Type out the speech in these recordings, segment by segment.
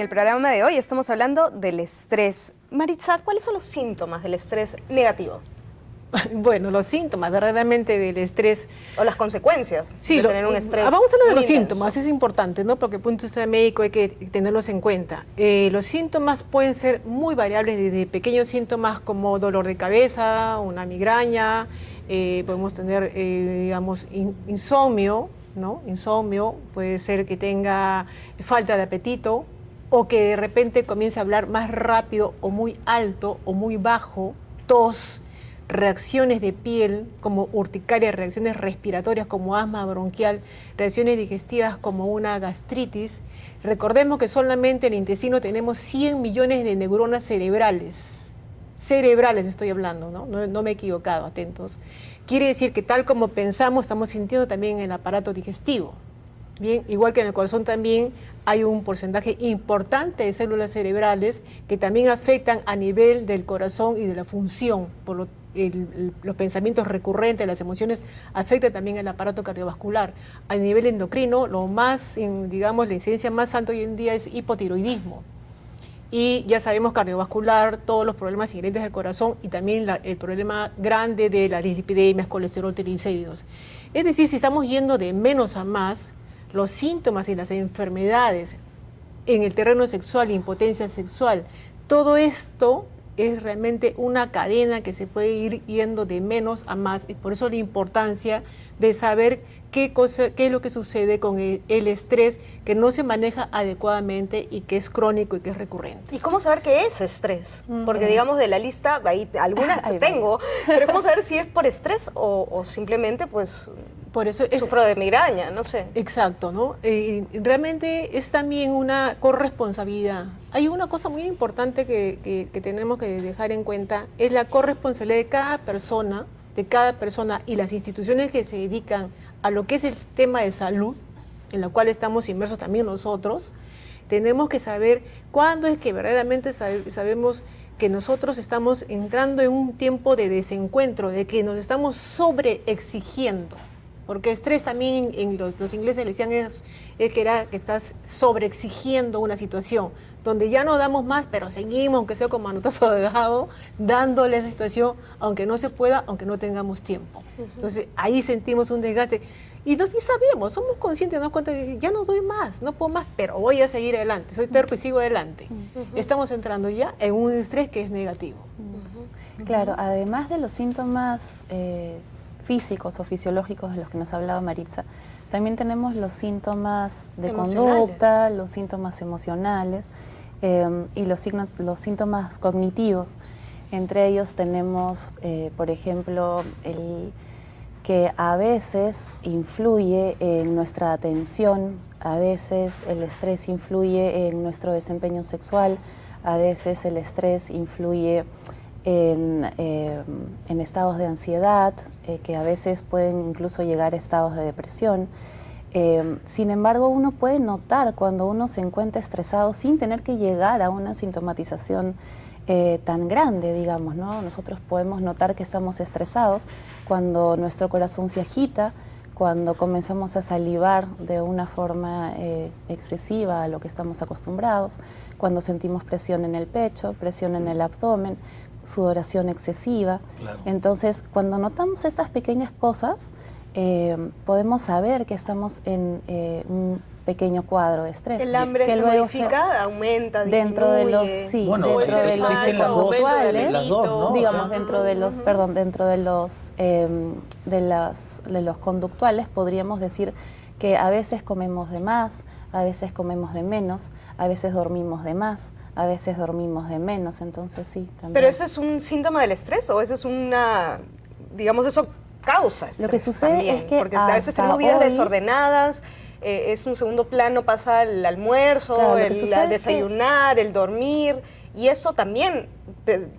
el programa de hoy estamos hablando del estrés. Maritza, ¿cuáles son los síntomas del estrés negativo? Bueno, los síntomas verdaderamente del estrés. O las consecuencias de tener un estrés. Vamos a hablar de los intenso. síntomas, es importante, ¿no? Porque desde el punto de vista médico hay que tenerlos en cuenta. Los síntomas pueden ser muy variables, desde pequeños síntomas como dolor de cabeza, una migraña, podemos tener, digamos, insomnio, ¿no? Insomnio, puede ser que tenga falta de apetito o que de repente comience a hablar más rápido o muy alto o muy bajo, tos, reacciones de piel como urticaria, reacciones respiratorias como asma bronquial, reacciones digestivas como una gastritis. Recordemos que solamente en el intestino tenemos 100 millones de neuronas cerebrales. Cerebrales estoy hablando, ¿no? No me he equivocado, atentos. Quiere decir que tal como pensamos, estamos sintiendo también en el aparato digestivo. Bien, igual que en el corazón también hay un porcentaje importante de células cerebrales que también afectan a nivel del corazón y de la función. Los pensamientos recurrentes, las emociones afectan también el aparato cardiovascular. A nivel endocrino, lo más, digamos, la incidencia más alta hoy en día es hipotiroidismo. Y ya sabemos cardiovascular, todos los problemas inherentes al corazón y también el problema grande de las dislipidemias, colesterol, triglicéridos. Es decir, si estamos yendo de menos a más, los síntomas y las enfermedades en el terreno sexual, impotencia sexual, todo esto es realmente una cadena que se puede ir yendo de menos a más, y por eso la importancia de saber qué es lo que sucede con el estrés que no se maneja adecuadamente y que es crónico y que es recurrente. ¿Y cómo saber qué es estrés? Porque digamos de la lista, ahí algunas tengo, pero ¿cómo saber si es por estrés o simplemente pues por eso sufro de migraña? No sé. Exacto, ¿no? Realmente es también una corresponsabilidad. Hay una cosa muy importante que tenemos que dejar en cuenta, es la corresponsabilidad de cada persona y las instituciones que se dedican a lo que es el tema de salud, en la cual estamos inmersos también nosotros. Tenemos que saber cuándo es que verdaderamente sabemos que nosotros estamos entrando en un tiempo de desencuentro, de que nos estamos sobreexigiendo. Porque estrés también en los ingleses le decían que estás sobreexigiendo una situación, donde ya no damos más, pero seguimos, aunque sea con manotazo de ahogado, dándole a esa situación, aunque no se pueda, aunque no tengamos tiempo. Entonces ahí sentimos un desgaste. Y sabemos, somos conscientes, nos cuenta que ya no doy más, no puedo más, pero voy a seguir adelante, soy terco y sigo adelante. Estamos entrando ya en un estrés que es negativo. Claro, además de los síntomas físicos o fisiológicos de los que nos hablaba Maritza, también tenemos los síntomas de conducta, los síntomas emocionales y los síntomas cognitivos. Entre ellos tenemos, por ejemplo, el que a veces influye en nuestra atención, a veces el estrés influye en nuestro desempeño sexual, a veces el estrés influye en estados de ansiedad, que a veces pueden incluso llegar a estados de depresión. Sin embargo, uno puede notar cuando uno se encuentra estresado sin tener que llegar a una sintomatización tan grande, digamos, ¿no? Nosotros podemos notar que estamos estresados cuando nuestro corazón se agita, cuando comenzamos a salivar de una forma excesiva a lo que estamos acostumbrados, cuando sentimos presión en el pecho, presión en el abdomen, sudoración excesiva. Claro. Entonces, cuando notamos estas pequeñas cosas, podemos saber que estamos en un pequeño cuadro de estrés. El hambre que se luego modifica, aumenta, disminuye. Dentro de los, bueno, dentro de los existen las dos, ¿no? digamos, dentro de los, perdón, dentro de los conductuales podríamos decir que a veces comemos de más, a veces comemos de menos, a veces dormimos de más, a veces dormimos de menos, entonces sí, también. ¿Pero eso es un síntoma del estrés o eso es una, digamos, eso causa estrés? Lo que sucede también? es que porque a veces tenemos vidas desordenadas, es un segundo plano, pasa el almuerzo, claro, el desayunar, el dormir, y eso también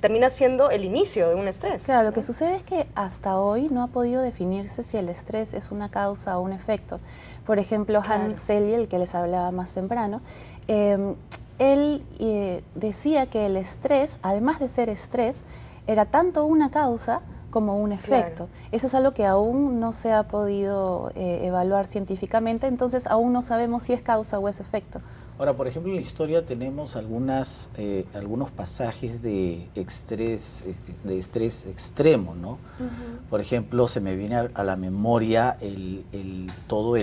termina siendo el inicio de un estrés. Claro, lo que sucede es que hasta hoy no ha podido definirse si el estrés es una causa o un efecto. Por ejemplo, Hans Selye, el que les hablaba más temprano, él decía que el estrés, además de ser estrés, era tanto una causa como un efecto. Claro. Eso es algo que aún no se ha podido evaluar científicamente, entonces aún no sabemos si es causa o es efecto. Ahora, por ejemplo, en la historia tenemos algunos pasajes de estrés extremo, ¿no? Por ejemplo, se me viene a la memoria todo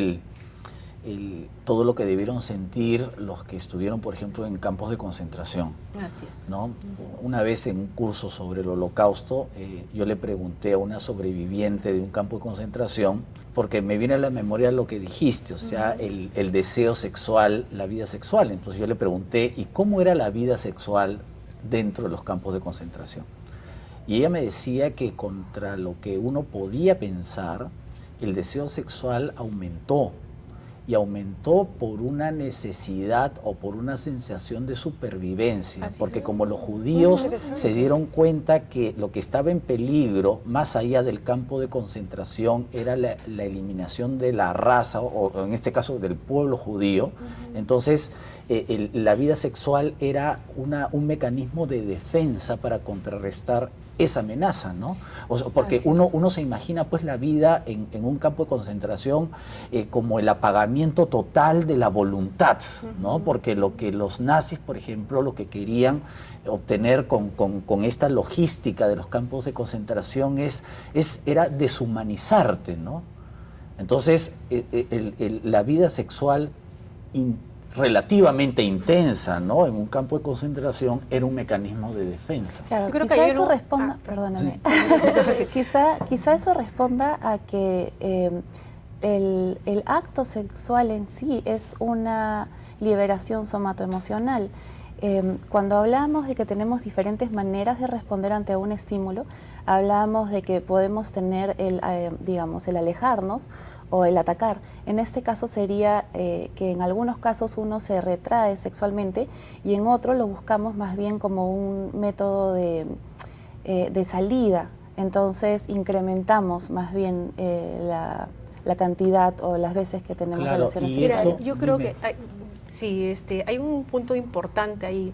lo que debieron sentir los que estuvieron, por ejemplo, en campos de concentración. Así es. ¿No? Una vez en un curso sobre el Holocausto, yo le pregunté a una sobreviviente de un campo de concentración, porque me viene a la memoria lo que dijiste, o sea, el deseo sexual, la vida sexual. Entonces yo le pregunté, ¿y cómo era la vida sexual dentro de los campos de concentración? Y ella me decía que contra lo que uno podía pensar, el deseo sexual aumentó. Y aumentó por una necesidad o por una sensación de supervivencia, porque como los judíos se dieron cuenta que lo que estaba en peligro, más allá del campo de concentración, era la eliminación de la raza, o en este caso del pueblo judío, entonces la vida sexual era un mecanismo de defensa para contrarrestar esa amenaza, ¿no? O sea, porque uno se imagina pues la vida en un campo de concentración como el apagamiento total de la voluntad, ¿no? Porque lo que los nazis, por ejemplo, lo que querían obtener con esta logística de los campos de concentración era deshumanizarte, ¿no? Entonces, la vida sexual relativamente intensa, ¿no? En un campo de concentración era un mecanismo de defensa. Claro, yo creo quizá que eso responda, perdóname, quizá eso responda a que el acto sexual en sí es una liberación somatoemocional. Cuando hablamos de que tenemos diferentes maneras de responder ante un estímulo, hablamos de que podemos tener digamos, el alejarnos o el atacar. En este caso sería que en algunos casos uno se retrae sexualmente y en otro lo buscamos más bien como un método de salida. Entonces incrementamos más bien la cantidad o las veces que tenemos relaciones sexuales. Yo creo que hay un punto importante ahí,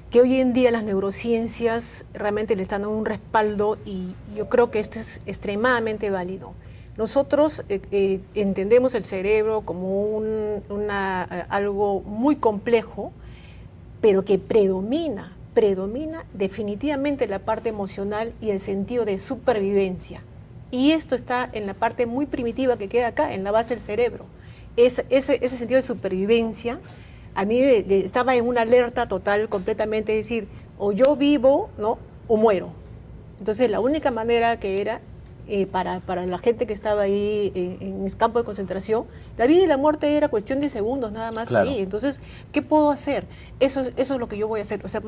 que hoy en día las neurociencias realmente le están dando un respaldo y yo creo que esto es extremadamente válido. Nosotros entendemos el cerebro como algo muy complejo, pero que predomina definitivamente la parte emocional y el sentido de supervivencia. Y esto está en la parte muy primitiva que queda acá, en la base del cerebro. Ese sentido de supervivencia, a mí estaba en una alerta total completamente, es decir, o yo vivo, ¿no?, o muero. Entonces la única manera que era para la gente que estaba ahí en el campo de concentración, la vida y la muerte era cuestión de segundos nada más ahí. Entonces, ¿qué puedo hacer? Eso es lo que yo voy a hacer, o sea,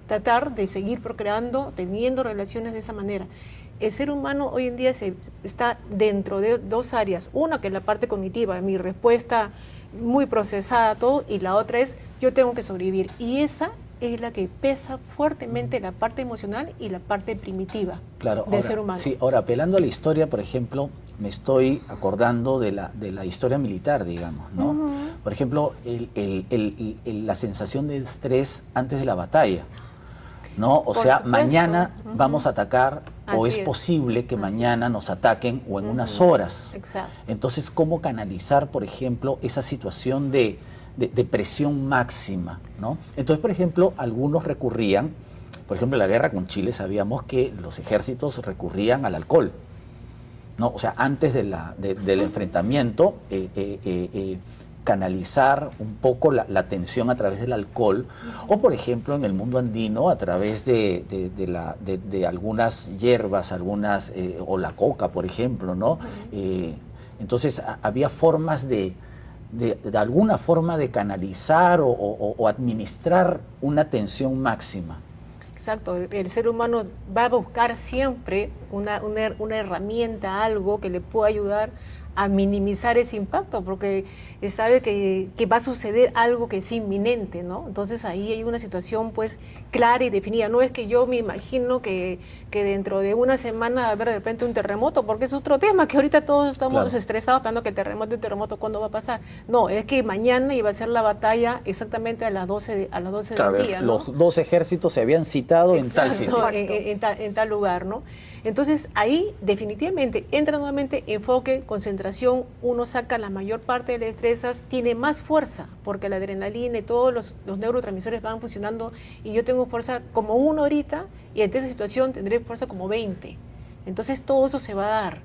tratar de seguir procreando, teniendo relaciones de esa manera. El ser humano hoy en día está dentro de dos áreas, una que es la parte cognitiva, mi respuesta muy procesada, todo, y la otra es yo tengo que sobrevivir, y esa es la que pesa fuertemente la parte emocional y la parte primitiva del ser humano. Sí, ahora, apelando a la historia, por ejemplo, me estoy acordando de la historia militar, digamos, ¿no? Por ejemplo, la sensación de estrés antes de la batalla, ¿no? O sea, mañana vamos a atacar, o es posible que mañana nos ataquen, o en unas horas. Exacto. Entonces, ¿cómo canalizar, por ejemplo, esa situación de presión máxima, ¿no? Entonces, por ejemplo, algunos recurrían, por ejemplo, en la guerra con Chile sabíamos que los ejércitos recurrían al alcohol, ¿no? O sea, antes del enfrentamiento, canalizar un poco la tensión a través del alcohol, o por ejemplo en el mundo andino a través de algunas hierbas, o la coca, por ejemplo, ¿no? Entonces había formas de alguna forma de canalizar o administrar una tensión máxima. Exacto, el ser humano va a buscar siempre una herramienta, algo que le pueda ayudar a minimizar ese impacto, porque sabe que va a suceder algo que es inminente, ¿no? Entonces ahí hay una situación pues clara y definida. No es que yo me imagino que que dentro de una semana va a haber de repente un terremoto, porque es otro tema, que ahorita todos estamos estresados pensando que el terremoto, ¿cuándo va a pasar? No, es que mañana iba a ser la batalla exactamente a las 12 del día, ¿no? Los dos ejércitos se habían citado en tal sitio. En tal lugar, ¿no? Entonces ahí definitivamente entra nuevamente enfoque, concentración, uno saca la mayor parte de las destrezas, tiene más fuerza, porque la adrenalina y todos los neurotransmisores van funcionando y yo tengo fuerza como 1 ahorita y ante esa situación tendré fuerza como 20. Entonces todo eso se va a dar,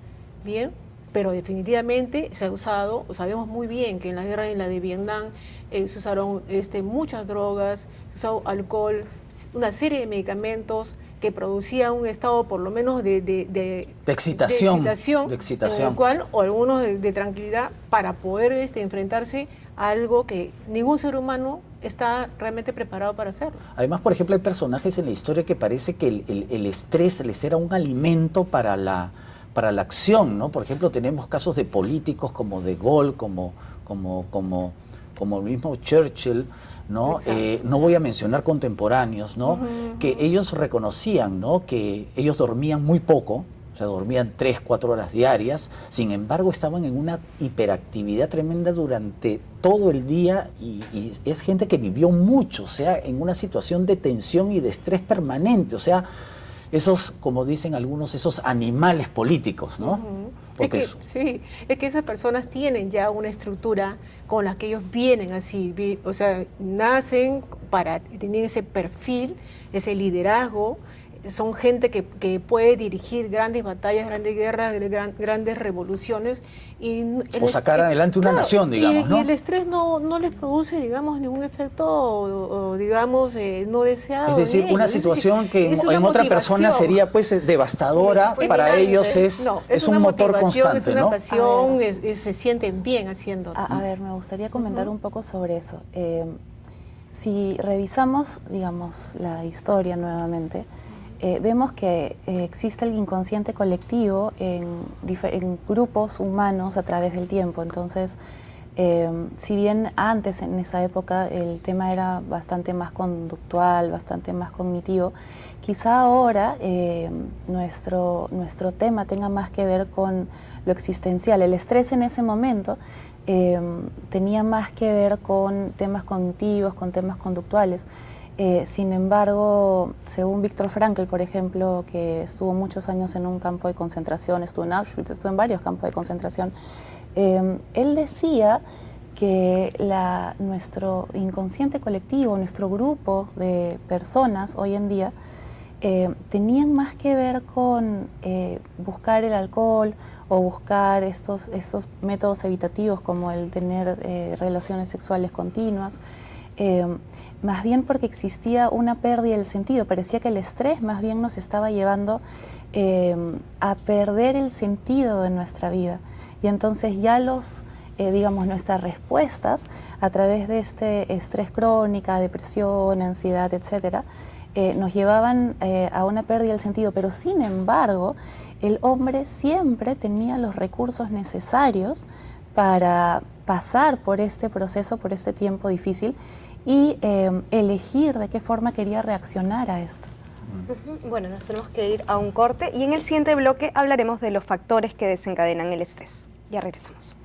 ¿bien? Pero definitivamente se ha usado, sabemos muy bien que en la guerra en la de Vietnam se usaron muchas drogas, se usó alcohol, una serie de medicamentos que producía un estado por lo menos de excitación, en el cual, o algunos de tranquilidad para poder enfrentarse a algo que ningún ser humano está realmente preparado para hacerlo. Además, por ejemplo, hay personajes en la historia que parece que el estrés les era un alimento para la acción, ¿no? Por ejemplo, tenemos casos de políticos como De Gaulle, como el mismo Churchill, ¿no? No voy a mencionar contemporáneos, ¿no? Que ellos reconocían, ¿no? Que ellos dormían muy poco, o sea, dormían 3, 4 horas diarias, sin embargo estaban en una hiperactividad tremenda durante todo el día y es gente que vivió mucho, o sea, en una situación de tensión y de estrés permanente, o sea, esos, como dicen algunos, esos animales políticos, ¿no? Porque es que esas personas tienen ya una estructura con la que ellos vienen así, o sea, nacen para tener ese perfil, ese liderazgo, son gente que puede dirigir grandes batallas, grandes guerras, grandes revoluciones. O sacar adelante una nación, digamos, ¿no? Y el estrés no les produce, digamos, ningún efecto, o digamos, no deseado. Es decir, una situación que en otra persona sería pues devastadora, para ellos es un motor constante, es una pasión, se sienten bien haciéndolo. A ver, me gustaría comentar un poco sobre eso. Si revisamos, digamos, la historia nuevamente, vemos que existe el inconsciente colectivo en grupos humanos a través del tiempo. Entonces, si bien antes, en esa época, el tema era bastante más conductual, bastante más cognitivo, quizá ahora nuestro tema tenga más que ver con lo existencial. El estrés en ese momento tenía más que ver con temas cognitivos, con temas conductuales. Sin embargo, según Viktor Frankl, por ejemplo, que estuvo muchos años en un campo de concentración, estuvo en Auschwitz, estuvo en varios campos de concentración, él decía que nuestro inconsciente colectivo, nuestro grupo de personas hoy en día, tenían más que ver con buscar el alcohol o buscar estos métodos evitativos como el tener relaciones sexuales continuas, más bien porque existía una pérdida del sentido. Parecía que el estrés más bien nos estaba llevando a perder el sentido de nuestra vida. Y entonces ya digamos, nuestras respuestas a través de este estrés crónica, depresión, ansiedad, etcétera, nos llevaban a una pérdida del sentido. Pero sin embargo, el hombre siempre tenía los recursos necesarios para pasar por este proceso, por este tiempo difícil, y elegir de qué forma quería reaccionar a esto. Bueno, nos tenemos que ir a un corte y en el siguiente bloque hablaremos de los factores que desencadenan el estrés. Ya regresamos.